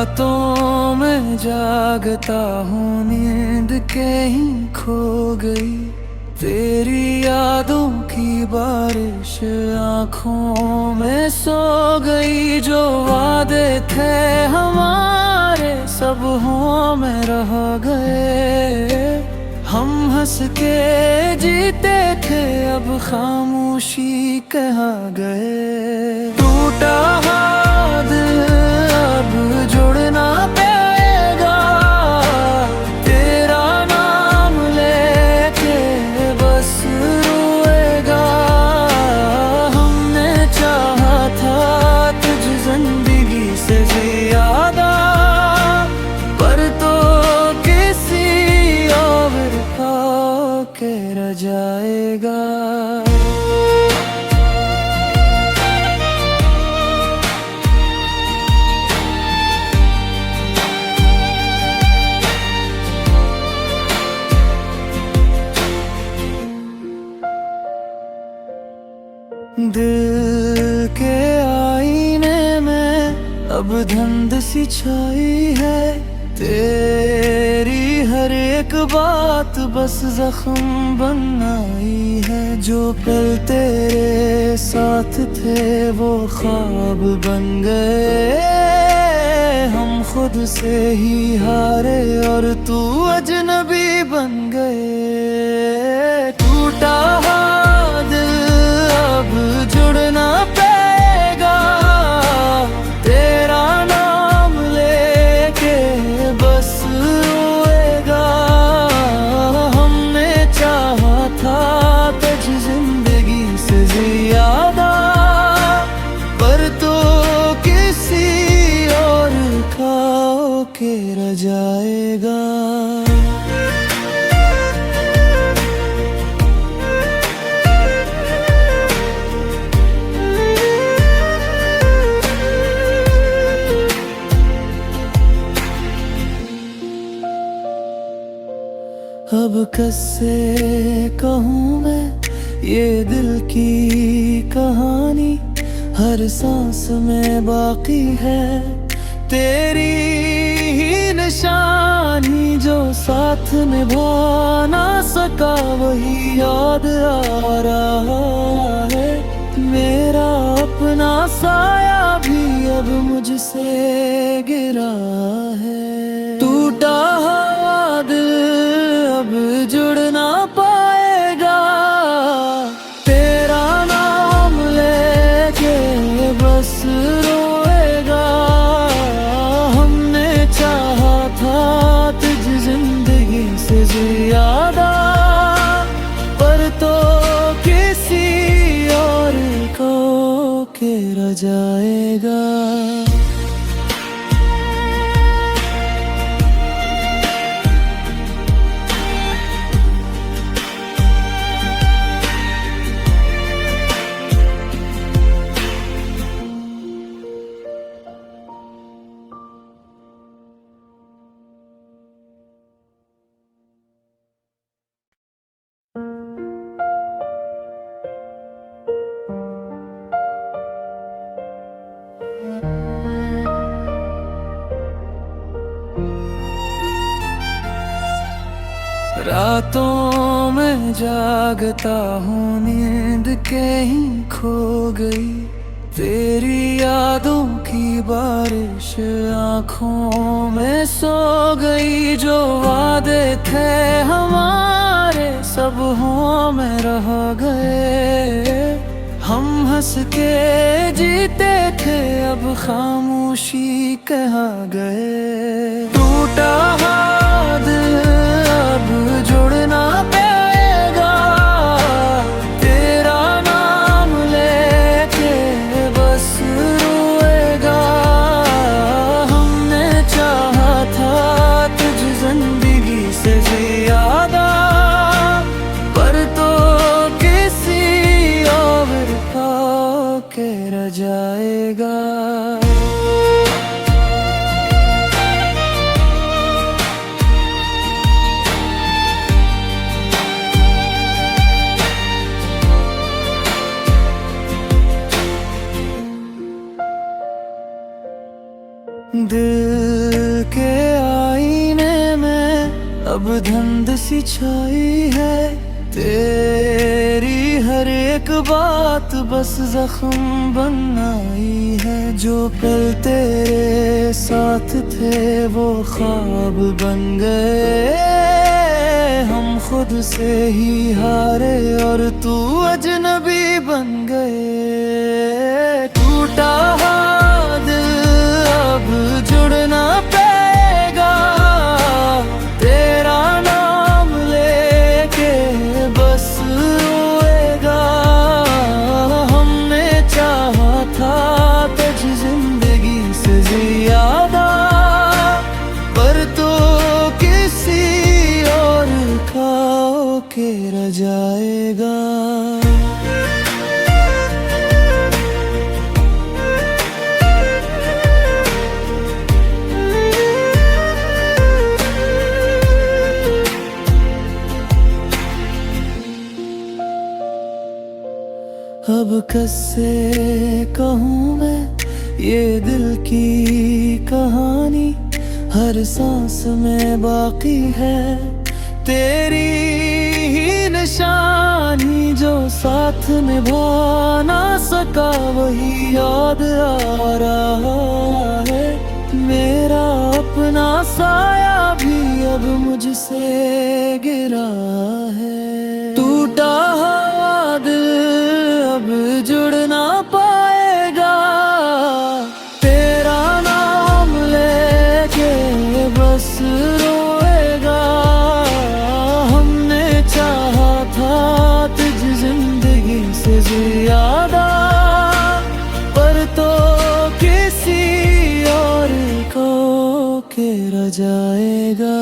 रातों में जागता हूँ नींद कहीं खो गई, तेरी यादों की बारिश आँखों में सो गई। जो वादे थे हमारे सब हों में रह गए, हम हंस के जीते थे अब खामोशी कहा गए। टूटा हाथ अब जुड़ना पाएगा, तेरा नाम लेके बस रोएगा। हमने चाहा था तुझ जिंदगी से ज्यादा, पर तो किसी और का के रह जाएगा। दिल के आईने में अब धुंध सी छाई है, तेरी हर एक बात बस जख्म बन आई है। जो पल तेरे साथ थे वो ख्वाब बन गए, हम खुद से ही हारे और तू अजनबी बन गए। टूटा अब जुड़ ना पाएगा, तेरा नाम लेके बस रोएगा। हमने चाहा था तुझ जिंदगी से ज्यादा, पर तो किसी और का के रह जाएगा। अब कैसे कहूँ मैं ये दिल की कहानी, हर सांस में बाकी है तेरी ही निशानी। जो साथ निभा ना सका वही याद आ रहा है, मेरा अपना साया भी अब मुझसे गिरा है। टूटा हुआ दिल अब जुड़ ना पाएगा, तेरा नाम लेके बस रोएगा। हमने चाहा था तुझ जिंदगी से ज्यादा, पर तो किसी और को के रह जाएगा। रातों में जागता हूँ नींद कहीं खो गई, तेरी यादों की बारिश आँखों में सो गई। जो वादे थे हमारे सब हों में रह गए, हम हंस के जीते थे अब खामोशी कहा गए। टूटा हाथ अब जुड़ ना पाएगा, तेरा नाम लेके बस रोएगा। हमने चाहा था तुझ जिंदगी से ज्यादा, पर तो किसी और का के रह जाएगा। के आईने में अब धुंध सी छाई है, तेरी हर एक बात बस जख्म बन आई है। जो पल तेरे साथ थे वो ख्वाब बन गए, हम खुद से ही हारे और तू अजनबी बन गए। टूटा दिल अब जुड़ ना पाएगा, तेरा नाम लेके बस रोएगा। हमने चाहा था तुझ जिंदगी से ज्यादा, पर तो किसी और का होके रह जाएगा। अब कैसे कहूँ मैं ये दिल की कहानी, हर सांस में बाकी है तेरी ही निशानी। जो साथ निभा ना सका वही याद आ रहा है, मेरा अपना साया भी अब मुझसे गिरा है। टूटा दिल अब जुड़ ना पाएगा, तेरा नाम लेके बस रोएगा। हमने चाहा था तुझ जिंदगी से ज्यादा, पर तो किसी और को के रह जाएगा।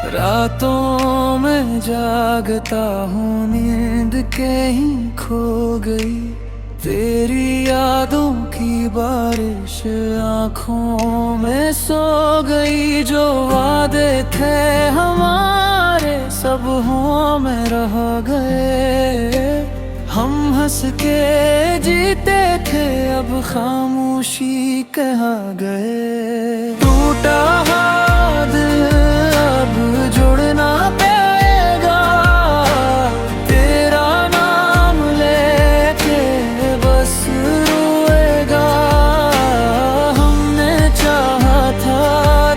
रातों में जागता हूँ नींद के ही खो गई, तेरी यादों की बारिश आँखों में सो गई। जो वादे थे हमारे सब हों में रह गए, हम हंस के जीते थे अब खामोशी कहा गए। टूटा दिल अब जुड़ ना पाएगा, तेरा नाम लेके बस रोएगा। हमने चाहा था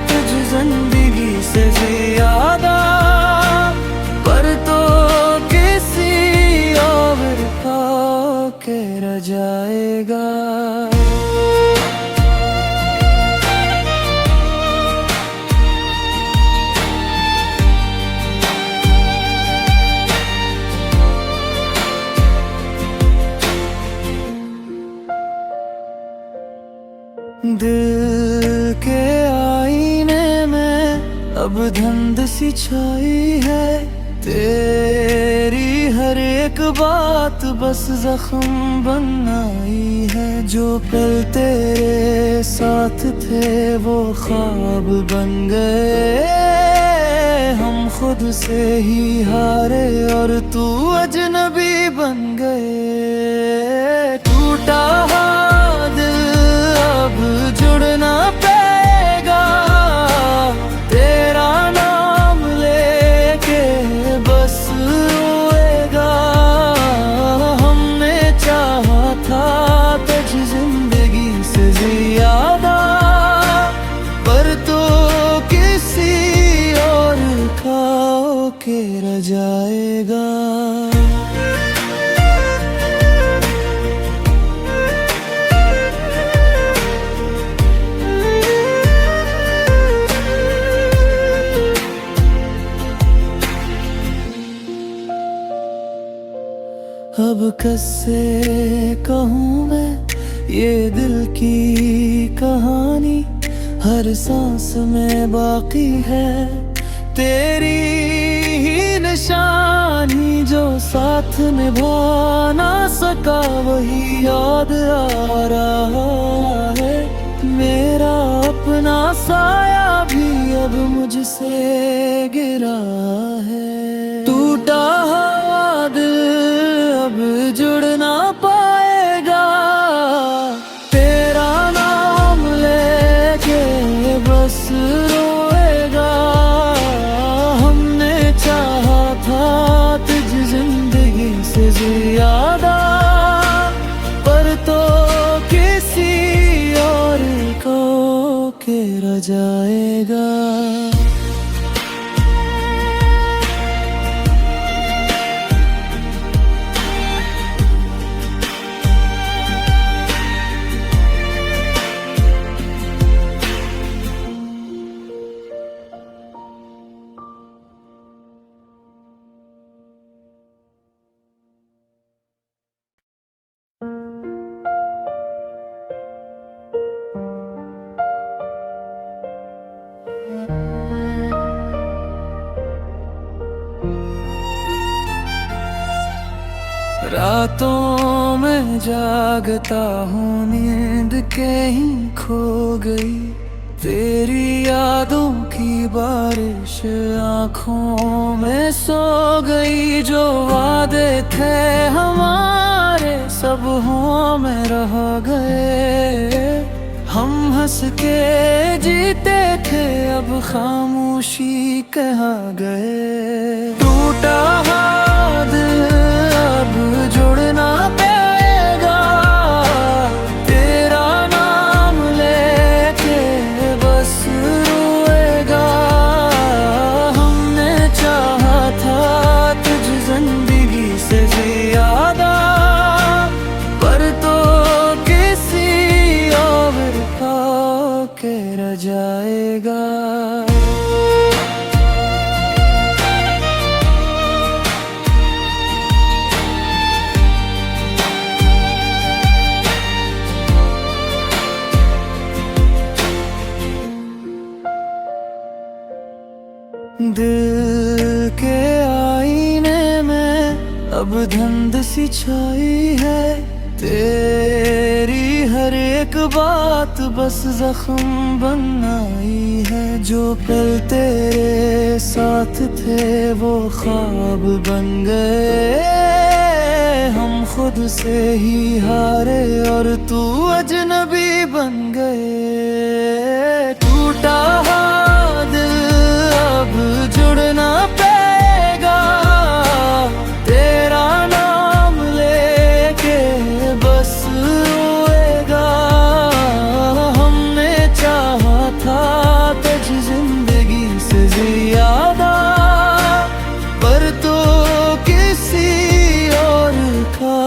तुझ जिंदगी से ज्यादा, पर तो किसी और का के रह जाएगा। दिल के आईने में अब धुंध सी छाई है, तेरी हर एक बात बस जख्म बन आई है। जो पल तेरे साथ थे वो ख्वाब बन गए, हम खुद से ही हारे और तू अजनबी बन गए। टूटा दिल अब जुड़ ना पाएगा, तेरा नाम लेके बस रोएगा। हमने चाहा था तुझ जिंदगी से ज्यादा, पर तो किसी और का के रह जाएगा। कैसे कहूँ मैं ये दिल की कहानी, हर सांस में बाकी है तेरी ही निशानी। जो साथ निभा ना सका वही याद आ रहा है, मेरा अपना साया भी अब मुझसे गिरा है। टूटा हुआ दिल अब जुड़ ना पाएगा, तेरा नाम लेके बस रोएगा। हमने चाहा था तुझ जिंदगी से ज्यादा, पर तो किसी और को के रह जाएगा। रातों में जागता हूँ नींद के ही खो गई, तेरी यादों की बारिश आँखों में सो गई। जो वादे थे हमारे सब हों में रह गए, हम हंस के जीते थे अब खामोशी कहा गए। टूटा हाथ अब जुड़ ना पाएगा, तेरा नाम लेके बस रोएगा। हमने चाहा था तुझ जिंदगी से ज्यादा, पर तो किसी और का के रह जाएगा। दिल के आईने में अब धुंध सी छाई है, तेरी हर एक बात बस जख्म बन आई है। जो पल तेरे साथ थे वो ख्वाब बन गए, हम खुद से ही हारे और तू अजनबी बन गए। टूटा अब जुड़ ना पाएगा, तेरा नाम लेके बस रोएगा। हमने चाहा था तुझ जिंदगी से ज्यादा, पर तो किसी और का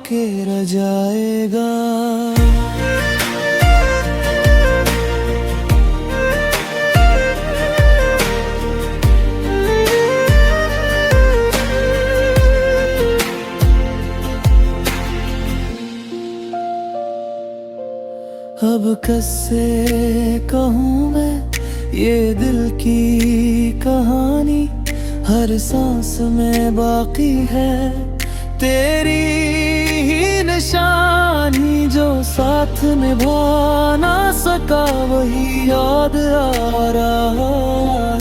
के रह जाएगा। अब कैसे कहूँ मैं ये दिल की कहानी, हर सांस में बाकी है तेरी ही निशानी। जो साथ निभा ना सका वही याद आ रहा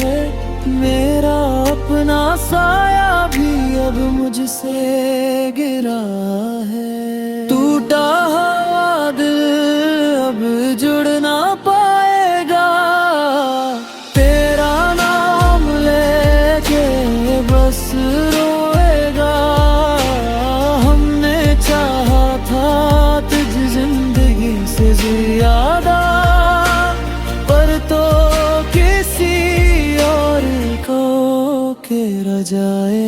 है, मेरा अपना साया भी अब मुझसे गिरा है। टूटा हुआ दिल अब जुड़ ना पाएगा, तेरा नाम लेके बस रोएगा। हमने चाहा था तुझ जिंदगी से ज्यादा, पर तो किसी और को के रह जाए।